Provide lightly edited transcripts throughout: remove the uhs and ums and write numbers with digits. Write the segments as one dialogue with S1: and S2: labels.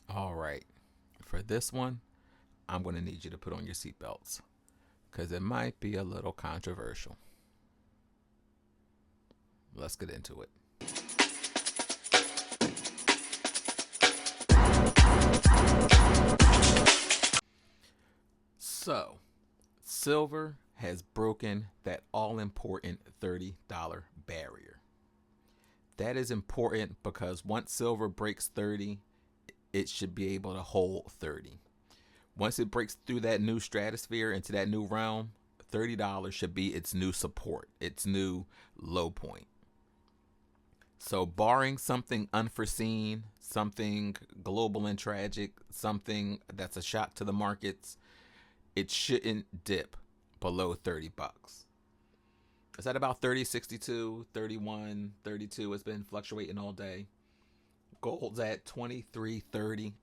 S1: All right. For this one, I'm going to need you to put on your seatbelts because it might be a little controversial. Let's get into it. So, silver has broken that all important $30 barrier. That is important because once silver breaks 30, it should be able to hold 30. Once it breaks through that new stratosphere into that new realm, $30 should be its new support, its new low point. So, barring something unforeseen, something global and tragic, something that's a shock to the markets, it shouldn't dip below 30 bucks. It's at about 30, 62, 31, 32. It's been fluctuating all day. Gold's at 23.30.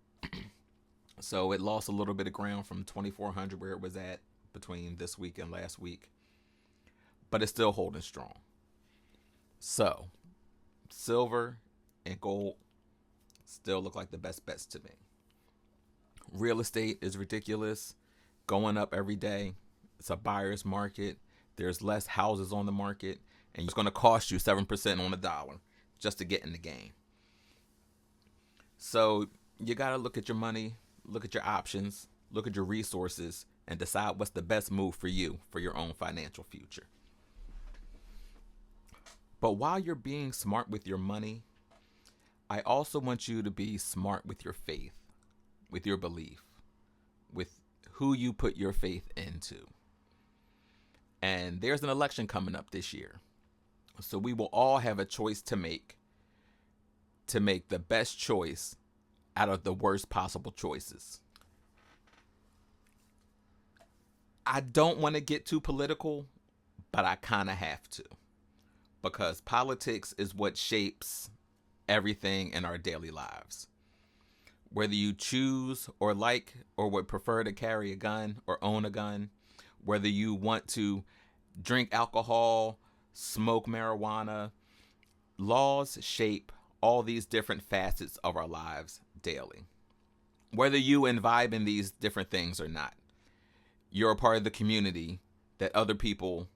S1: So it lost a little bit of ground from 2400 where it was at between this week and last week. But it's still holding strong. So silver and gold still look like the best bets to me. Real estate is ridiculous, going up every day. It's a buyer's market. There's less houses on the market, and it's going to cost you 7% on the dollar just to get in the game. So you got to look at your money, look at your options, look at your resources, and decide what's the best move for you for your own financial future. But while you're being smart with your money, I also want you to be smart with your faith, with your belief, with who you put your faith into. And there's an election coming up this year. So we will all have a choice to make the best choice out of the worst possible choices. I don't want to get too political, but I kind of have to. Because politics is what shapes everything in our daily lives. Whether you choose or like or would prefer to carry a gun or own a gun, whether you want to drink alcohol, smoke marijuana, laws shape all these different facets of our lives daily. Whether you imbibe in these different things or not, you're a part of the community that other people,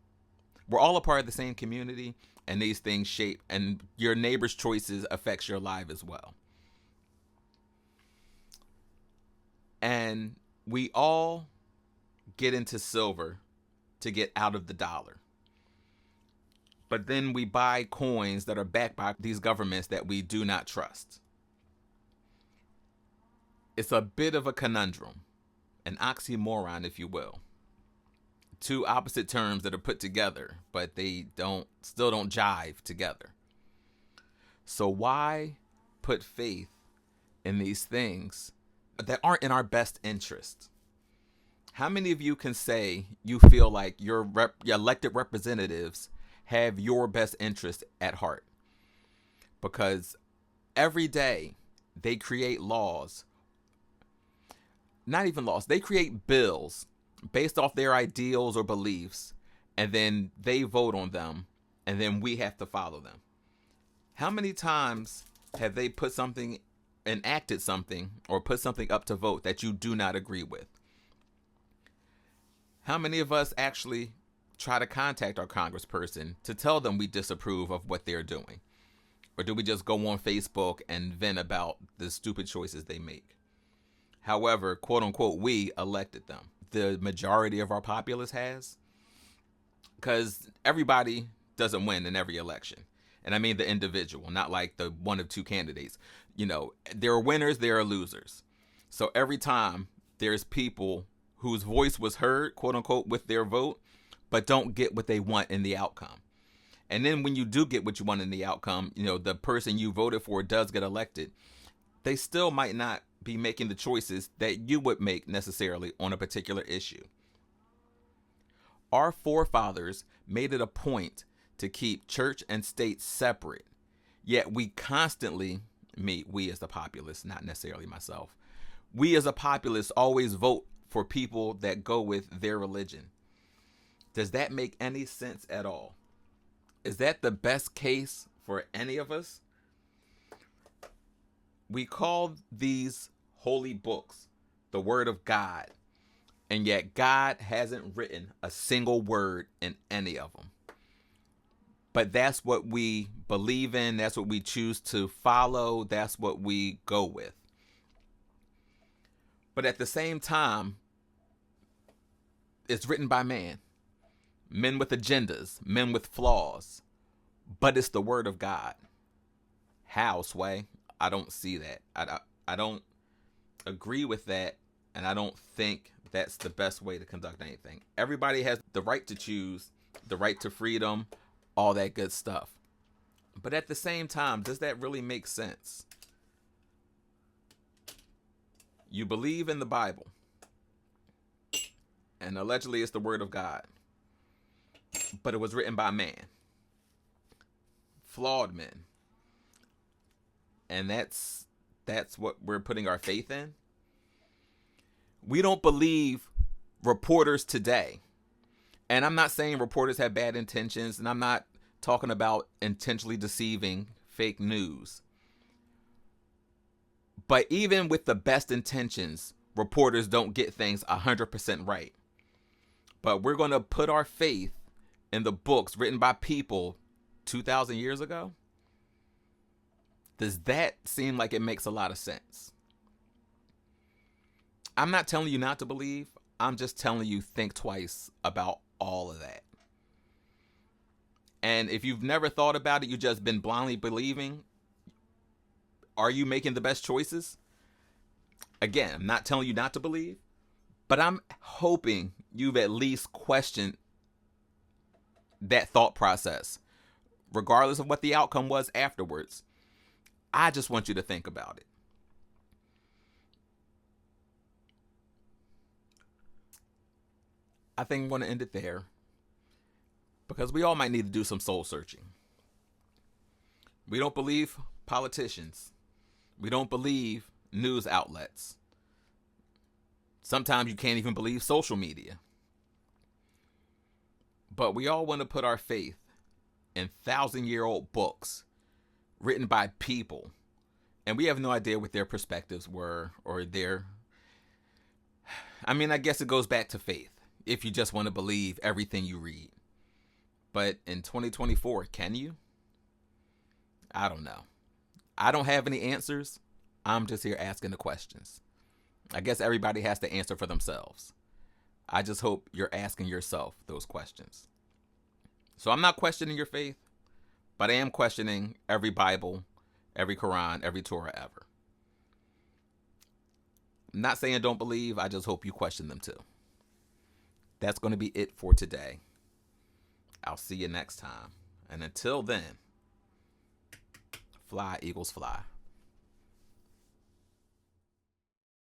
S1: we're all a part of the same community, and these things shape, and your neighbor's choices affects your life as well. And we all get into silver to get out of the dollar. But then we buy coins that are backed by these governments that we do not trust. It's a bit of a conundrum, an oxymoron, if you will. Two opposite terms that are put together, but they still don't jive together. So why put faith in these things that aren't in our best interest? How many of you can say you feel like your elected representatives have your best interest at heart? Because every day they create laws, not even laws, they create bills based off their ideals or beliefs, and then they vote on them, and then we have to follow them. How many times have they put something, enacted something, or put something up to vote that you do not agree with? How many of us actually try to contact our congressperson to tell them we disapprove of what they're doing? Or do we just go on Facebook and vent about the stupid choices they make? However, quote unquote, we elected them. The majority of our populace has. Because everybody doesn't win in every election. And I mean the individual, not like the one of two candidates. You know, there are winners, there are losers. So every time there's people whose voice was heard, quote unquote, with their vote, but don't get what they want in the outcome. And then when you do get what you want in the outcome, you know, the person you voted for does get elected, they still might not be making the choices that you would make necessarily on a particular issue. Our forefathers made it a point to keep church and state separate, yet we constantly, we as the populace, not necessarily myself, we as a populace always vote for people that go with their religion. Does that make any sense at all? Is that the best case for any of us? We call these holy books, the word of God, and yet God hasn't written a single word in any of them. But that's what we believe in. That's what we choose to follow. That's what we go with. But at the same time, it's written by man. Men with agendas, men with flaws. But it's the word of God. How, Sway? I don't see that. I don't agree with that. And I don't think that's the best way to conduct anything. Everybody has the right to choose, the right to freedom, all that good stuff. But at the same time, does that really make sense? You believe in the Bible, and allegedly it's the word of God, but it was written by man, flawed men, and that's what we're putting our faith in. We don't believe reporters today. And I'm not saying reporters have bad intentions, and I'm not talking about intentionally deceiving fake news. But even with the best intentions, reporters don't get things 100% right. But we're going to put our faith in the books written by people 2,000 years ago? Does that seem like it makes a lot of sense? I'm not telling you not to believe. I'm just telling you think twice about all of that. And if you've never thought about it, you've just been blindly believing, are you making the best choices? Again, I'm not telling you not to believe, but I'm hoping you've at least questioned that thought process, regardless of what the outcome was afterwards. I just want you to think about it. I think I'm going to end it there because we all might need to do some soul searching. We don't believe politicians. We don't believe news outlets. Sometimes you can't even believe social media. But we all want to put our faith in 1,000-year-old books written by people. And we have no idea what their perspectives were or their... I guess it goes back to faith. If you just want to believe everything you read. But in 2024, can you? I don't know. I don't have any answers. I'm just here asking the questions. I guess everybody has to answer for themselves. I just hope you're asking yourself those questions. So I'm not questioning your faith, but I am questioning every Bible, every Quran, every Torah ever. I'm not saying don't believe. I just hope you question them too. That's going to be it for today. I'll see you next time. And until then, fly, Eagles, fly.